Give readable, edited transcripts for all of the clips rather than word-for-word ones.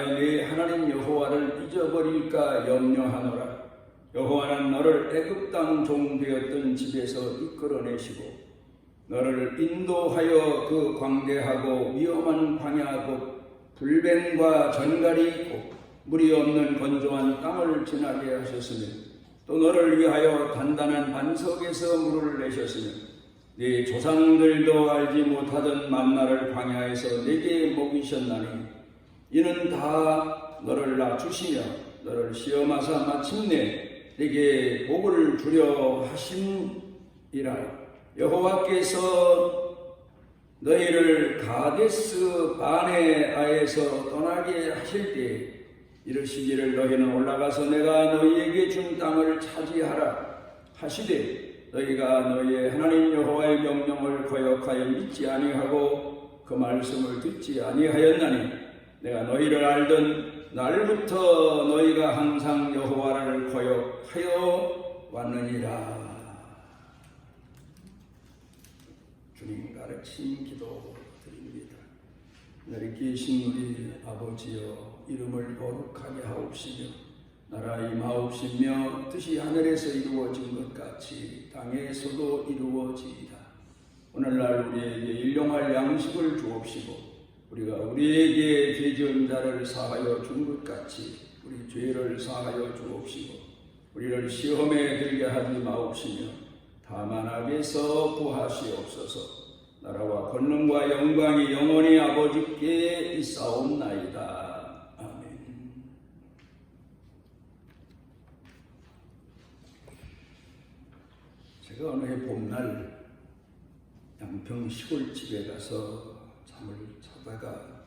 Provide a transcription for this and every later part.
네 하나님 여호와를 잊어버릴까 염려하노라. 여호와는 너를 애굽 땅 종 되었던 집에서 이끌어내시고 너를 인도하여 그 광대하고 위험한 광야고 불뱀과 전갈이 있고 물이 없는 건조한 땅을 지나게 하셨으며 또 너를 위하여 단단한 반석에서 물을 내셨으며 네 조상들도 알지 못하던 만나를 광야에서 내게 먹이셨나니 이는 다 너를 낮추시며 너를 시험하사 마침내 내게 복을 주려 하심이라. 여호와께서 너희를 가데스 바네아에서 떠나게 하실 때 이르시기를 너희는 올라가서 내가 너희에게 준 땅을 차지하라 하시되 너희가 너희의 하나님 여호와의 명령을 거역하여 믿지 아니하고 그 말씀을 듣지 아니하였나니 내가 너희를 알던 날부터 너희가 항상 여호와를 거역하여 왔느니라. 주님 가르친 기도 드립니다. 너희 계신 우리 아버지여 이름을 거룩하게 하옵시며 나라 임하옵시며 뜻이 하늘에서 이루어진 것 같이 땅에서도 이루어지이다. 오늘날 우리에게 일용할 양식을 주옵시고 우리가 우리에게 죄 지은 자를 사하여 준 것 같이 우리 죄를 사하여 주옵시고 우리를 시험에 들게 하지 마옵시며 다만 악에서 구하시옵소서. 나라와 권능과 영광이 영원히 아버지께 있사옵나이다. 아멘. 제가 어느 해 봄날 양평 시골집에 가서 잠을 자다가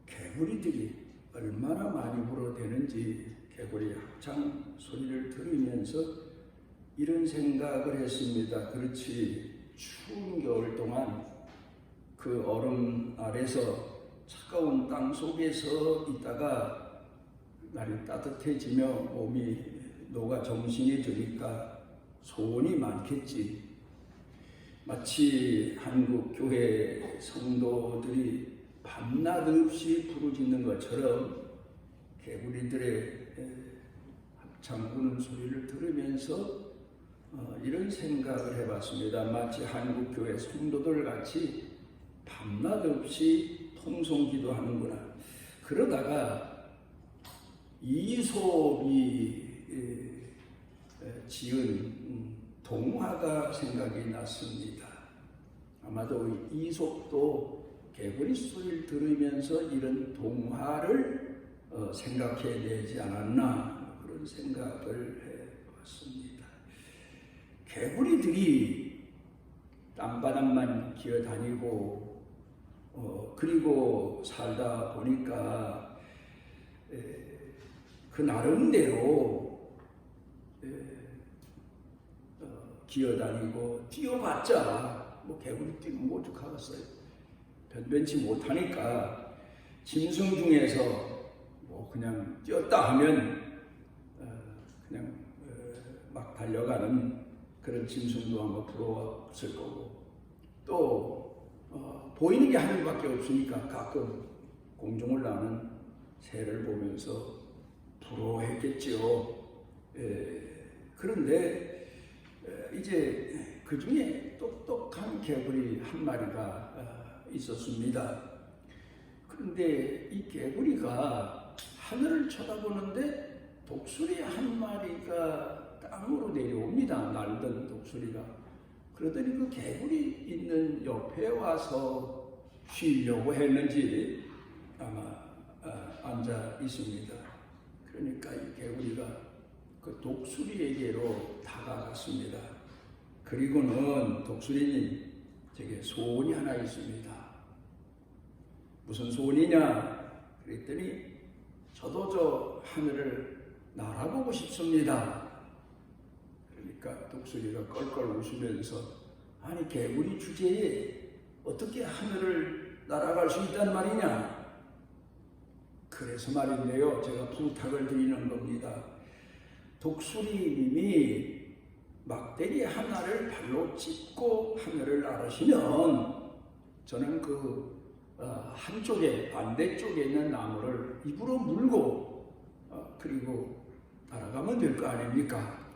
개구리들이 얼마나 많이 물어대는지 개구리 합창 소리를 들으면서 이런 생각을 했습니다. 그렇지, 추운 겨울 동안 그 얼음 아래서 차가운 땅 속에서 있다가 날이 따뜻해지며 몸이 녹아 정신해지니까 소원이 많겠지. 마치 한국 교회 성도들이 밤낮 없이 부르짖는 것처럼 개구리들의 합창 부는 소리를 들으면서 이런 생각을 해봤습니다. 마치 한국 교회 성도들 같이 밤낮 없이 통성기도 하는구나. 그러다가 이솝이 지은 동화가 생각이 났습니다. 아마도 이솝도 개구리 소리를 들으면서 이런 동화를 생각해내지 않았나 그런 생각을 해봤습니다. 개구리들이 땅바닥만 기어다니고 그리고 살다 보니까 그 나름대로 기어다니고 뛰어봤자 뭐 개구리 뛰면 뭐 어떡하겠어요. 변변치 못하니까 짐승 중에서 뭐 그냥 뛰었다 하면 그냥 막 달려가는 그런 짐승도 아마 부러웠을 거고 또 보이는 게 하늘밖에 없으니까 가끔 공중을 나는 새를 보면서 부러워했겠지요. 그런데 이제 그 중에 똑똑한 개구리 한 마리가 있었습니다. 그런데 이 개구리가 하늘을 쳐다보는데 독수리 한 마리가 땅으로 내려옵니다. 날던 독수리가. 그러더니 그 개구리 있는 옆에 와서 쉬려고 했는지 아마 앉아 있습니다. 그러니까 이 개구리가 그 독수리에게로 다가갔습니다. 그리고는 독수리님, 제게 소원이 하나 있습니다. 무슨 소원이냐? 그랬더니 저도 저 하늘을 날아보고 싶습니다. 그러니까 독수리가 껄껄 웃으면서 아니 개구리 주제에 어떻게 하늘을 날아갈 수 있단 말이냐? 그래서 말인데요, 제가 부탁을 드리는 겁니다. 독수리님이 막대기 하나를 발로 짚고 하늘을 나르시면 저는 그 한쪽에 반대쪽에 있는 나무를 입으로 물고 그리고 따라가면 될 거 아닙니까?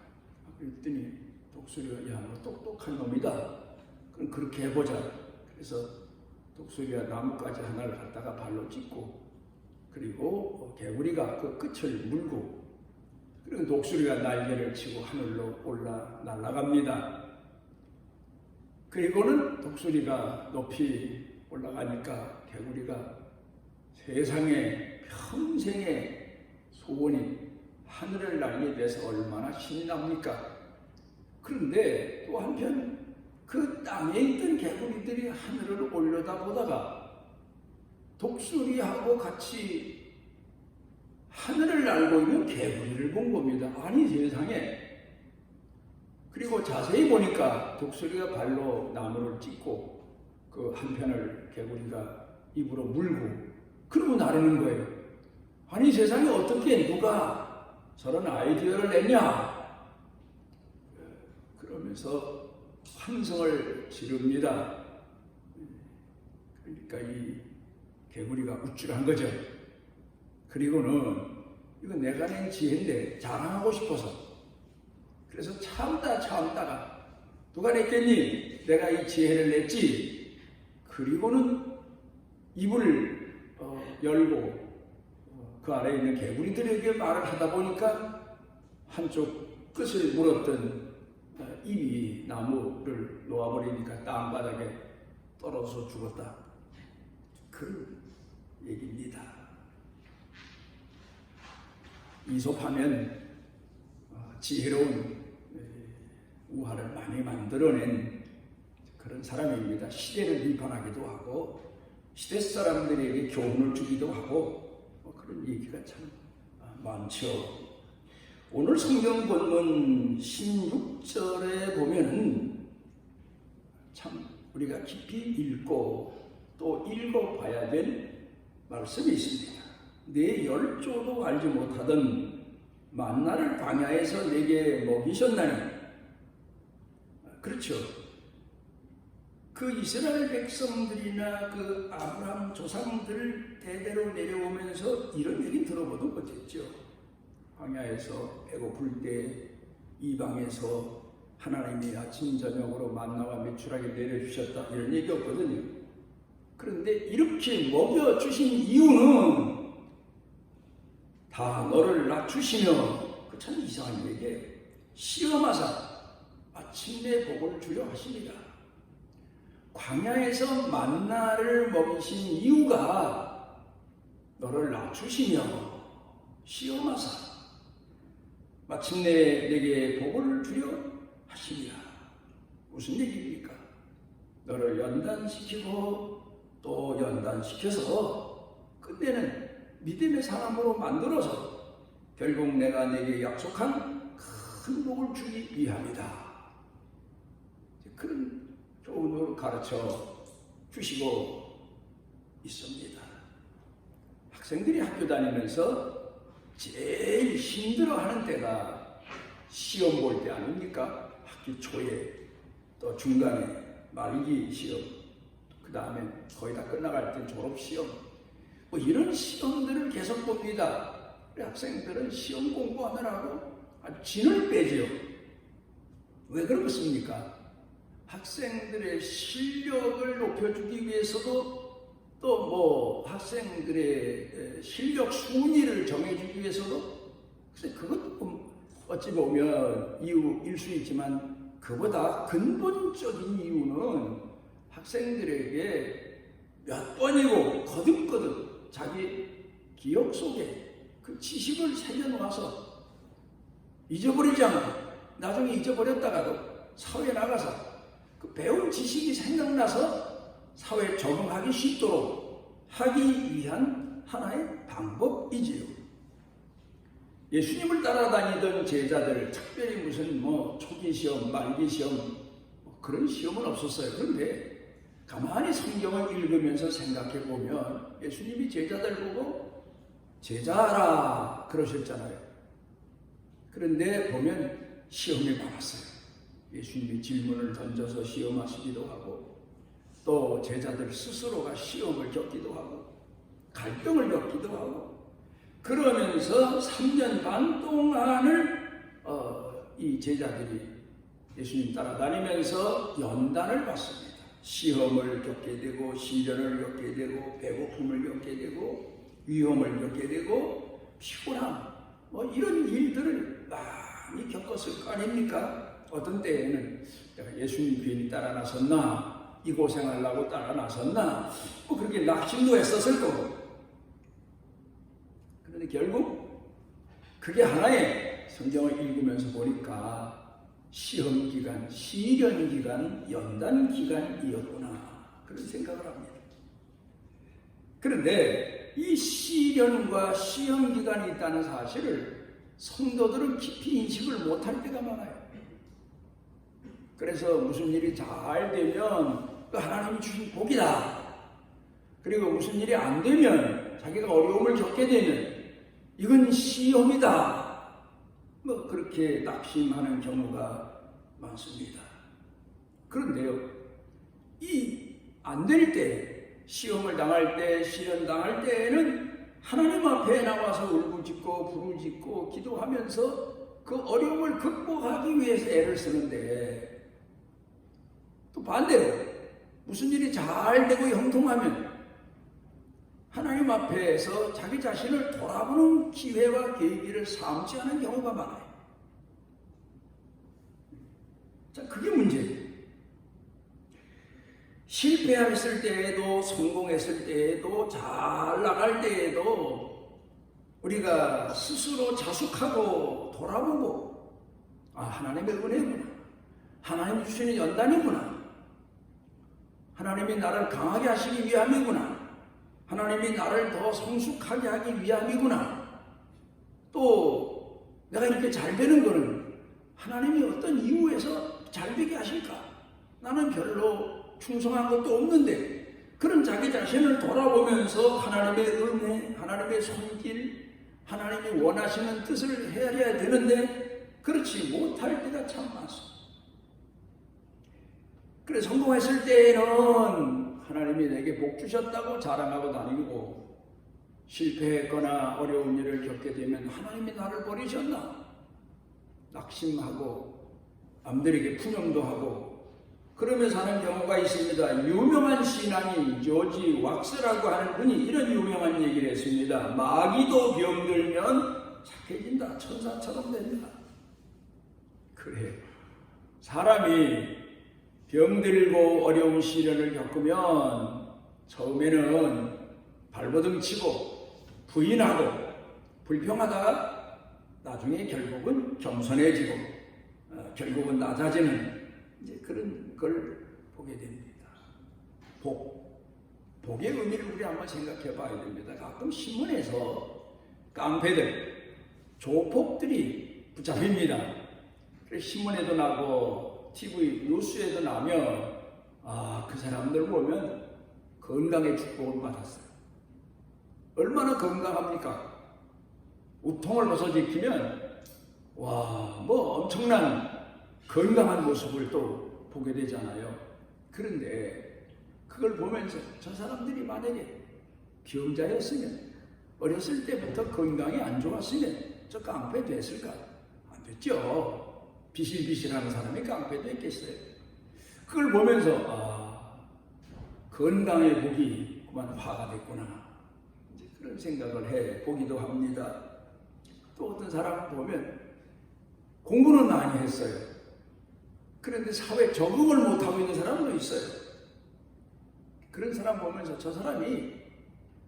그랬더니 독수리가 야, 너 똑똑한 놈이다. 그럼 그렇게 해보자. 그래서 독수리가 나뭇가지 하나를 갖다가 발로 찢고 그리고 개구리가 그 끝을 물고 그리고 독수리가 날개를 치고 하늘로 올라 날아갑니다. 그리고는 독수리가 높이 올라가니까 개구리가 세상에 평생의 소원이 하늘을 날게 돼서 얼마나 신이 납니까? 그런데 또 한편 그 땅에 있던 개구리들이 하늘을 올려다보다가 독수리하고 같이 하늘을 날고 있는 개구리를 본 겁니다. 아니 세상에. 그리고 자세히 보니까 독수리가 발로 나무를 찢고 그 한편을 개구리가 입으로 물고 그러고 나르는 거예요. 아니 세상에 어떻게 누가 저런 아이디어를 냈냐? 그러면서 환성을 지릅니다. 그러니까 이 개구리가 우쭐한 거죠. 그리고는 이건 내가 낸 지혜인데 자랑하고 싶어서 그래서 참다가 누가 냈겠니? 내가 이 지혜를 냈지. 그리고는 입을 열고 그 아래에 있는 개구리들에게 말을 하다 보니까 한쪽 끝을 물었던 입이 나무를 놓아버리니까 땅바닥에 떨어져서 죽었다. 그 얘기입니다. 이솝하면 지혜로운 우화를 많이 만들어낸 그런 사람입니다. 시대를 비판하기도 하고 시대 사람들에게 교훈을 주기도 하고 그런 얘기가 참 많죠. 오늘 성경 본문 16절에 보면은 참 우리가 깊이 읽고 또 읽어봐야 될 말씀이 있습니다. 내 열조도 알지 못하던 만나를 광야에서 내게 먹이셨나니. 그렇죠. 그 이스라엘 백성들이나 그 아브라함 조상들 대대로 내려오면서 이런 얘기 들어보도 못했죠. 광야에서 배고플 때 이방에서 하나님이 아침 저녁으로 만나와 메추라기 내려주셨다 이런 얘기 없거든요. 그런데 이렇게 먹여주신 이유는 다 너를 낮추시며 그 참 이상한 얘기예요. 시험하사 마침내 복을 주려 하십니다. 광야에서 만나를 먹이신 이유가 너를 낮추시며 시험하사 마침내 내게 복을 주려 하십니다. 무슨 얘기입니까? 너를 연단시키고 또 연단시켜서 끝내는 믿음의 사람으로 만들어서 결국 내가 내게 약속한 큰 복을 주기 위함이다. 그런 교훈을 가르쳐 주시고 있습니다. 학생들이 학교 다니면서 제일 힘들어하는 때가 시험 볼 때 아닙니까? 학기 초에 또 중간에 말기 시험, 그 다음에 거의 다 끝나갈 때 졸업 시험, 뭐 이런 시험들을 계속 봅니다. 우리 학생들은 시험 공부하느라고 아주 진을 빼지요. 왜 그렇습니까? 학생들의 실력을 높여주기 위해서도 또 뭐 학생들의 실력 순위를 정해주기 위해서도 글쎄 그것도 어찌 보면 이유일 수 있지만 그보다 근본적인 이유는 학생들에게 몇 번이고 거듭거듭 자기 기억 속에 그 지식을 새겨놓아서 잊어버리지 않고 나중에 잊어버렸다가도 사회에 나가서 그 배운 지식이 생각나서 사회에 적응하기 쉽도록 하기 위한 하나의 방법이지요. 예수님을 따라다니던 제자들, 특별히 무슨 뭐 초기 시험, 말기 시험 뭐 그런 시험은 없었어요. 그런데 가만히 성경을 읽으면서 생각해 보면 예수님이 제자들 보고 제자라 그러셨잖아요. 그런데 보면 시험이 많았어요. 예수님이 질문을 던져서 시험하시기도 하고 또 제자들 스스로가 시험을 겪기도 하고 갈등을 겪기도 하고 그러면서 3년 반 동안을 이 제자들이 예수님 따라다니면서 연단을 받습니다. 시험을 겪게 되고 시련을 겪게 되고 배고픔을 겪게 되고 위험을 겪게 되고 피곤함 이런 일들을 많이 겪었을 거 아닙니까? 어떤 때에는 내가 예수님 괜히 따라 나섰나 이 고생하려고 따라 나섰나 그렇게 낙심도 했었을 거고 그런데 결국 그게 하나의 성경을 읽으면서 보니까 시험기간, 시련기간, 연단기간이었구나 그런 생각을 합니다. 그런데 이 시련과 시험기간이 있다는 사실을 성도들은 깊이 인식을 못할 때가 많아요. 그래서 무슨 일이 잘 되면 하나님이 주신 복이다. 그리고 무슨 일이 안 되면 자기가 어려움을 겪게 되면 이건 시험이다. 그렇게 낙심하는 경우가 많습니다. 그런데요, 이 안 될 때, 시험을 당할 때, 시련 당할 때에는 하나님 앞에 나와서 울부짖고 부르짖고 기도하면서 그 어려움을 극복하기 위해서 애를 쓰는데 또 반대로 무슨 일이 잘 되고 형통하면 하나님 앞에서 자기 자신을 돌아보는 기회와 계기를 삼지 않은 경우가 많아요. 자, 그게 문제예요. 실패했을 때에도 성공했을 때에도 잘 나갈 때에도 우리가 스스로 자숙하고 돌아보고 하나님의 은혜구나. 하나님이 주시는 연단이구나. 하나님이 나를 강하게 하시기 위함이구나. 하나님이 나를 더 성숙하게 하기 위함이구나. 또 내가 이렇게 잘 되는 거는 하나님이 어떤 이유에서 잘 되게 하실까? 나는 별로 충성한 것도 없는데 그런 자기 자신을 돌아보면서 하나님의 은혜, 하나님의 손길, 하나님이 원하시는 뜻을 헤아려야 되는데 그렇지 못할 때가 참 많습니다. 그래 성공했을 때에는 하나님이 내게 복 주셨다고 자랑하고 다니고 실패했거나 어려운 일을 겪게 되면 하나님이 나를 버리셨나? 낙심하고 남들에게 푸념도 하고 그러면서 하는 경우가 있습니다. 유명한 신앙인 조지 왁스라고 하는 분이 이런 유명한 얘기를 했습니다. 마귀도 병들면 착해진다. 천사처럼 됩니다. 그래요. 사람이 병들고 어려운 시련을 겪으면 처음에는 발버둥 치고 부인하고 불평하다가 나중에 결국은 겸손해지고 결국은 낮아지는 이제 그런 걸 보게 됩니다. 복의 의미를 우리 한번 생각해 봐야 됩니다. 가끔 신문에서 깡패들, 조폭들이 붙잡힙니다. 그래서 신문에도 나고 TV 뉴스에도 나면 그 사람들 보면 건강의 축복을 받았어요. 얼마나 건강합니까? 우통을 벗어지키면 엄청난 건강한 모습을 또 보게 되잖아요. 그런데 그걸 보면서 저 사람들이 만약에 병자였으면 어렸을 때부터 건강이 안 좋았으면 저 깡패 됐을까? 안 됐죠. 비실비실하는 사람이 깡패 됐겠어요. 그걸 보면서 건강의 복이 그만 화가 됐구나. 이제 그런 생각을 해 보기도 합니다. 또 어떤 사람을 보면 공부는 많이 했어요. 그런데 사회에 적응을 못하고 있는 사람도 있어요. 그런 사람 보면서 저 사람이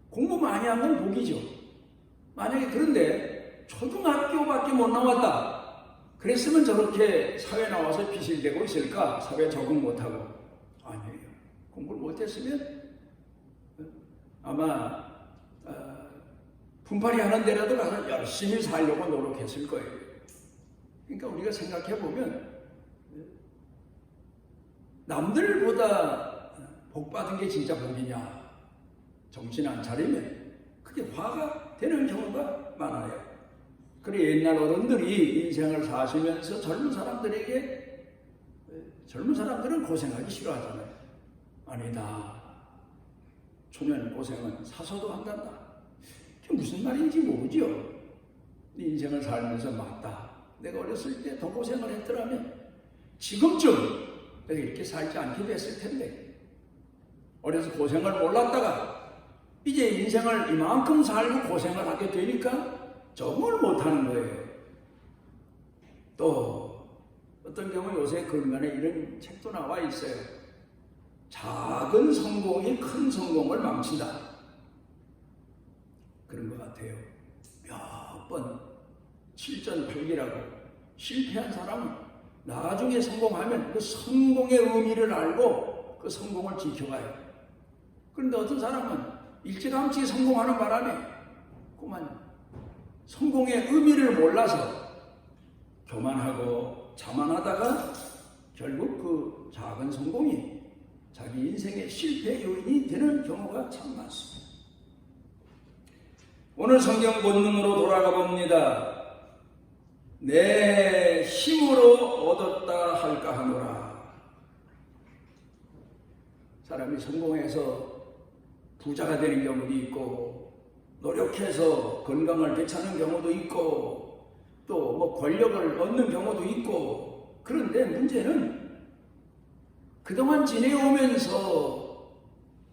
공부 많이 한 건 복이죠. 만약에 그런데 초등학교밖에 못 나왔다. 그랬으면 저렇게 사회에 나와서 비실대고 있을까? 사회에 적응 못하고. 아니에요. 공부를 못했으면 아마 분팔이 하는 데라도 가서 열심히 살려고 노력했을 거예요. 그러니까 우리가 생각해 보면 남들보다 복 받은 게 진짜 복이냐? 정신 안 차리면 그게 화가 되는 경우가 많아요. 그래 옛날 어른들이 인생을 사시면서 젊은 사람들은 고생하기 싫어하잖아요. 아니다. 초년 고생은 사서도 한단다. 그게 무슨 말인지 모르죠. 네 인생을 살면서 맞다. 내가 어렸을 때 더 고생을 했더라면 지금쯤 내가 이렇게 살지 않게 됐을 텐데, 어려서 고생을 몰랐다가 이제 인생을 이만큼 살고 고생을 하게 되니까 적응을 못하는 거예요. 또 어떤 경우 요새 근간에 이런 책도 나와 있어요. 작은 성공이 큰 성공을 망친다. 그런 것 같아요. 몇 번 실전팔기라고 실패한 사람은 나중에 성공하면 그 성공의 의미를 알고 그 성공을 지켜가요. 그런데 어떤 사람은 일찌감치 성공하는 바람에 그만 성공의 의미를 몰라서 교만하고 자만하다가 결국 그 작은 성공이 자기 인생의 실패 요인이 되는 경우가 참 많습니다. 오늘 성경 본문으로 돌아가 봅니다. 내 힘으로 얻었다 할까 하노라. 사람이 성공해서 부자가 되는 경우도 있고, 노력해서 건강을 되찾는 경우도 있고, 또 뭐 권력을 얻는 경우도 있고. 그런데 문제는 그동안 지내오면서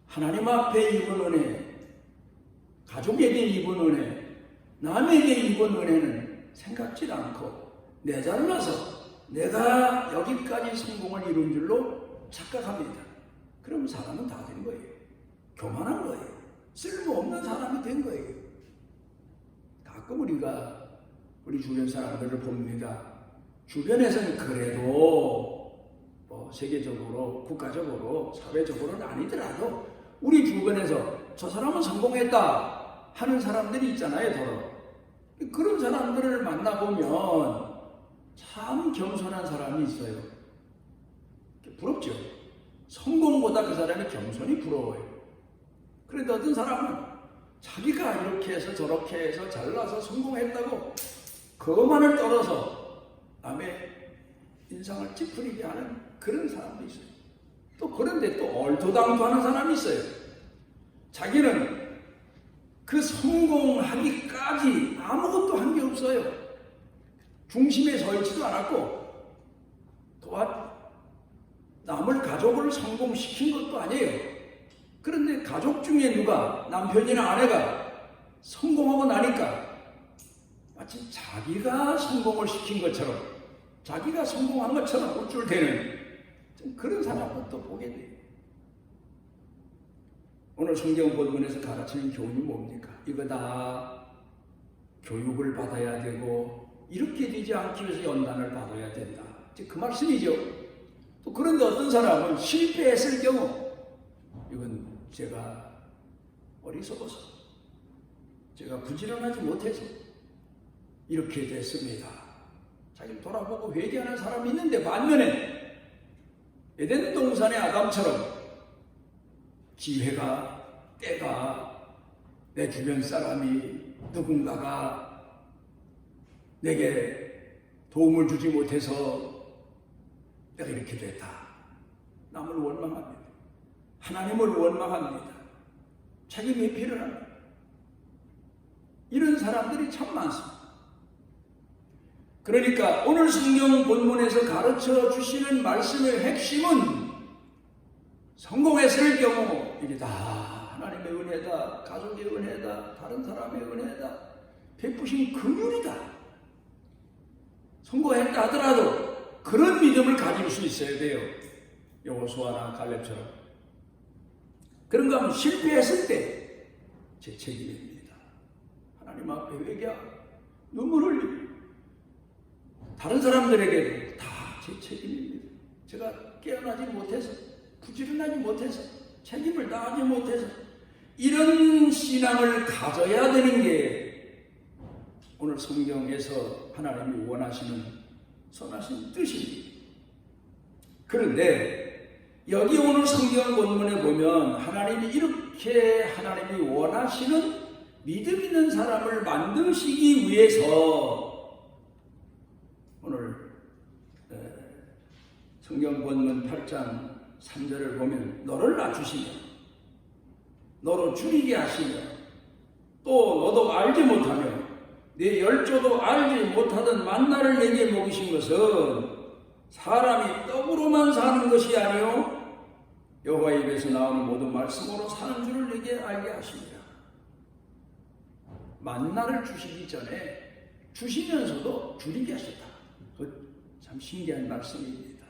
하나님 앞에 입은 은혜, 가족에게 입은 은혜, 남에게 입은 은혜는 생각지 않고 내잘라서 내가 여기까지 성공을 이룬 줄로 착각합니다. 그럼 사람은 다 된 거예요. 교만한 거예요. 쓸모없는 사람이 된 거예요. 가끔 우리가 우리 주변 사람들을 봅니다. 주변에서는 그래도 뭐 세계적으로, 국가적으로, 사회적으로는 아니더라도 우리 주변에서 저 사람은 성공했다 하는 사람들이 있잖아요, 더러. 그런 사람들을 만나보면 참 겸손한 사람이 있어요. 부럽죠. 성공보다 그 사람의 겸손이 부러워요. 그런데 어떤 사람은 자기가 이렇게 해서 저렇게 해서 잘나서 성공했다고 그것만을 떨어서 남의 인상을 찌푸리게 하는 그런 사람도 있어요. 또 그런데 또 얼토당토하는 사람이 있어요. 자기는 그 성공하기까지 아무것도 한 게 없어요. 중심에 서 있지도 않았고 또한 남을 가족을 성공시킨 것도 아니에요. 그런데 가족 중에 누가 남편이나 아내가 성공하고 나니까 마치 자기가 성공을 시킨 것처럼, 자기가 성공한 것처럼 우쭐대는 그런 사람도 또 보게 돼요. 오늘 성경 본문에서 가르치는 교훈이 뭡니까? 이거 다 교육을 받아야 되고 이렇게 되지 않기 위해서 연단을 받아야 된다. 그 말씀이죠. 또 그런데 어떤 사람은 실패했을 경우 이건 제가 어리석어서, 제가 부지런하지 못해서 이렇게 됐습니다. 자기를 돌아보고 회개하는 사람이 있는데, 반면에 에덴 동산의 아담처럼 기회가, 때가, 내 주변 사람이 누군가가 내게 도움을 주지 못해서 내가 이렇게 됐다. 남을 원망합니다. 하나님을 원망합니다. 책임이 필요합니다. 이런 사람들이 참 많습니다. 그러니까 오늘 성경 본문에서 가르쳐 주시는 말씀의 핵심은 성공했을 경우 이게 다 하나님의 은혜다, 가족의 은혜다, 다른 사람의 은혜다, 베푸신 긍휼이다. 성공했다 하더라도 그런 믿음을 가질 수 있어야 돼요. 여호수아나 갈렙처럼. 그런가 하면 실패했을 때 제 책임입니다. 하나님 앞에 회개하고 눈물 흘리고 다른 사람들에게도 다 제 책임입니다. 제가 깨어나지 못해서, 부지런하지 못해서, 책임을 다하지 못해서, 이런 신앙을 가져야 되는 게 오늘 성경에서 하나님이 원하시는 선하신 뜻입니다. 그런데 여기 오늘 성경 본문에 보면 하나님이 이렇게 하나님이 원하시는 믿음 있는 사람을 만드시기 위해서 오늘 성경 본문 8장 3절을 보면 너를 낮추시며 너로 줄이게 하시며 또 너도 알지 못하며 네 열조도 알지 못하던 만나를 내게 먹이신 것은 사람이 떡으로만 사는 것이 아니요 여호와의 입에서 나오는 모든 말씀으로 사는 줄을 내게 알게 하십니다. 만나를 주시기 전에 주시면서도 줄이게 하셨다. 참 신기한 말씀입니다.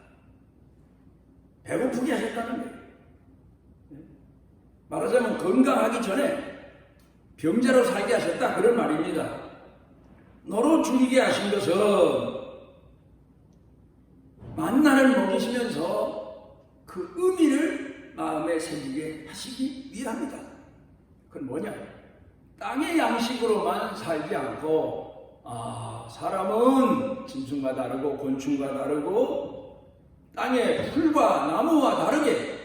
배고프게 하셨다는 거예요. 말하자면 건강하기 전에 병자로 살게 하셨다 그런 말입니다. 너로 줄이게 하신 것은 만나를 먹이시면서 그 의미를 마음에 새기게 하시기 위함이다. 그건 뭐냐? 땅의 양식으로만 살지 않고 사람은 짐승과 다르고 곤충과 다르고 땅의 풀과 나무와 다르게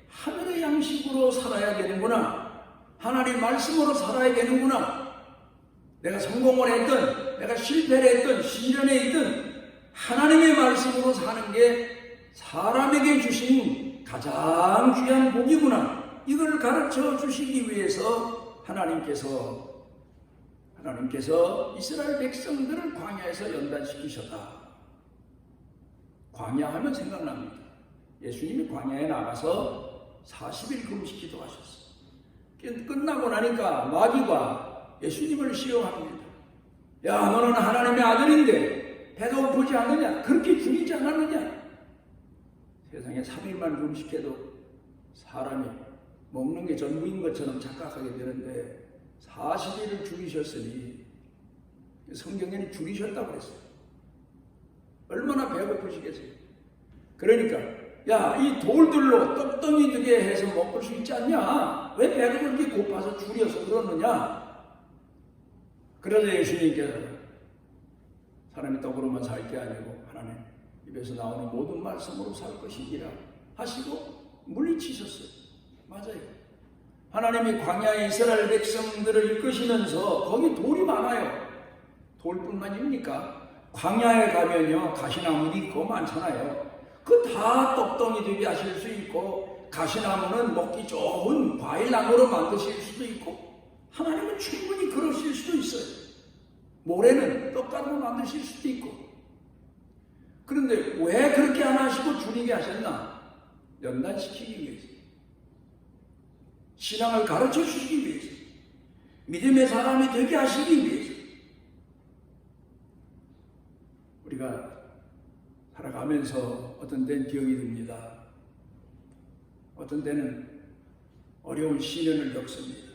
하늘의 양식으로 살아야 되는구나. 하나님 말씀으로 살아야 되는구나. 내가 성공을 했든 내가 실패를 했든 시련에 있든 하나님의 말씀으로 사는 게 사람에게 주신 가장 귀한 복이구나. 이걸 가르쳐 주시기 위해서 하나님께서 이스라엘 백성들을 광야에서 연단시키셨다. 광야하면 생각납니다. 예수님이 광야에 나가서 40일 금식 기도하셨어요. 끝나고 나니까 마귀가 예수님을 시험합니다. 야, 너는 하나님의 아들인데 배가 고프지 않느냐? 그렇게 죽이지 않았느냐? 세상에 3일만 금식해도 사람이 먹는 게 전부인 것처럼 착각하게 되는데 40일을 죽이셨으니 성경에는 죽이셨다고 그랬어요. 얼마나 배고프시겠어요. 그러니까 야, 이 돌들로 떡덩이 되게 해서 먹을 수 있지 않냐? 왜 배가 그렇게 고파서 줄여서 그러느냐? 그러자 예수님께서 사람이 떡으로만 살 게 아니고 하나님 입에서 나오는 모든 말씀으로 살 것이니라 하시고 물리치셨어요. 맞아요. 하나님이 광야의 이스라엘 백성들을 이끄시면서 거기 돌이 많아요. 돌뿐만입니까? 광야에 가면요 가시나무도 있고 많잖아요. 그 다 떡덩이 되게 하실 수 있고 가시나무는 먹기 좋은 과일나무로 만드실 수도 있고 하나님은 충분히 그러실 수도 있어요. 모래는 떡가루로 만드실 수도 있고. 그런데 왜 그렇게 안 하시고 줄이게 하셨나? 연단시키기 위해서, 신앙을 가르쳐 주시기 위해서, 믿음의 사람이 되게 하시기 위해서. 우리가 살아가면서 어떤 때는 기억이 듭니다. 어떤 때는 어려운 시련을 겪습니다.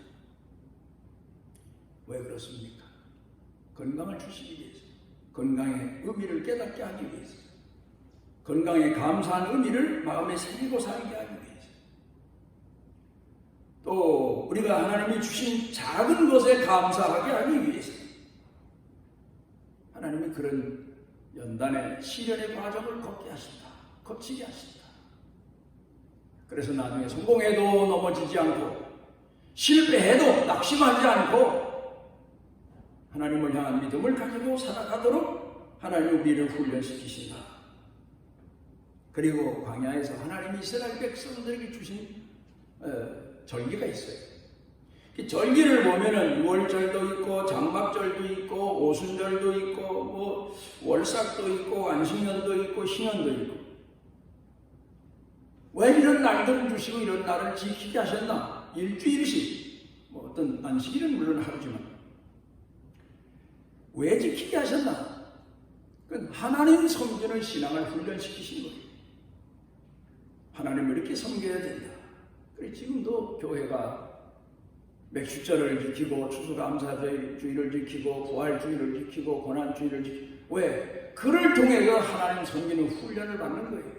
왜 그렇습니까? 건강을 주시기 위해서, 건강의 의미를 깨닫게 하기 위해서, 건강에 감사한 의미를 마음에 새기고 살게 하기 위해서, 또 우리가 하나님이 주신 작은 것에 감사하게 하기 위해서 하나님이 그런 연단의 시련의 과정을 거치게 하신다. 그래서 나중에 성공해도 넘어지지 않고 실패해도 낙심하지 않고 하나님을 향한 믿음을 가지고 살아가도록 하나님이 우리를 훈련시키신다. 그리고 광야에서 하나님이 이스라엘 백성들에게 주신 절기가 있어요. 이 절기를 보면은 유월절도 있고 장막절도 있고 오순절도 있고 뭐 월삭도 있고 안식년도 있고 신년도 있고. 왜 이런 날들을 주시고 이런 날을 지키게 하셨나? 일주일씩 뭐 어떤 안식일은 물론 하루지만 왜 지키게 하셨나? 그건 하나님 섬기는 신앙을 훈련시키신 거예요. 하나님을 이렇게 섬겨야 된다. 그래 지금도 교회가 맥주절을 지키고 추수감사주의를 지키고 부활주의를 지키고 고난주의를 지키고 왜? 그를 통해서 하나님 섬기는 훈련을 받는 거예요.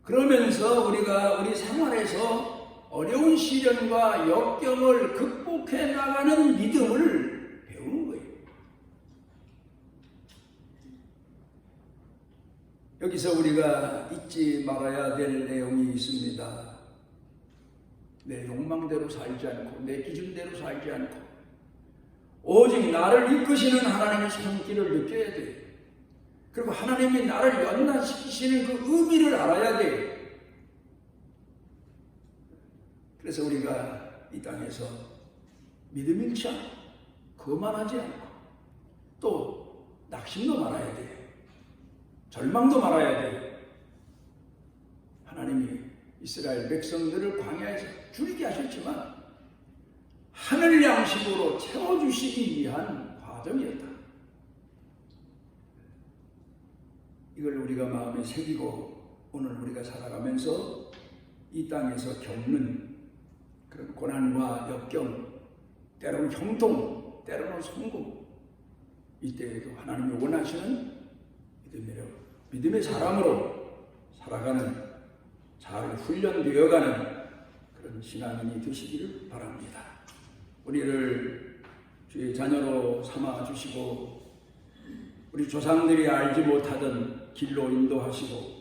그러면서 우리가 우리 생활에서 어려운 시련과 역경을 극복해 나가는 믿음을 배우는 거예요. 여기서 우리가 잊지 말아야 될 내용이 있습니다. 내 욕망대로 살지 않고 내 기준대로 살지 않고 오직 나를 이끄시는 하나님의 손길을 느껴야 돼요. 그리고 하나님이 나를 연단시키시는 그 의미를 알아야 돼요. 그래서 우리가 이 땅에서 믿음 잃지 않고 거만하지 않고 또 낙심도 말아야 돼요. 절망도 말아야 돼요. 하나님이 이스라엘 백성들을 광야에서 줄이게 하셨지만 하늘 양식으로 채워주시기 위한 과정이었다. 이걸 우리가 마음에 새기고 오늘 우리가 살아가면서 이 땅에서 겪는 그런 고난과 역경, 때로는 형통, 때로는 성공, 이때에도 하나님이 원하시는 믿음의 사람으로 살아가는, 잘 훈련되어가는 그런 신앙인이 되시기를 바랍니다. 우리를 주의 자녀로 삼아주시고 우리 조상들이 알지 못하던 길로 인도하시고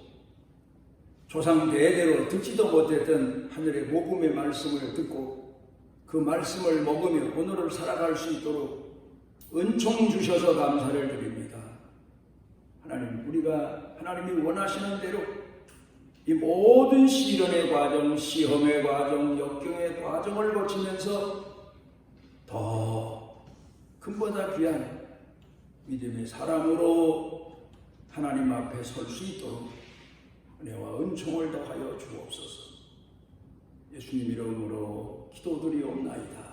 조상 대대로 듣지도 못했던 하늘의 복음의 말씀을 듣고 그 말씀을 먹으며 오늘을 살아갈 수 있도록 은총 주셔서 감사를 드립니다. 하나님, 우리가 하나님이 원하시는 대로 이 모든 시련의 과정, 시험의 과정, 역경의 과정을 거치면서 더 금보다 귀한 믿음의 사람으로 하나님 앞에 설 수 있도록 은혜와 은총을 더하여 주옵소서. 예수님 이름으로 기도드리옵나이다.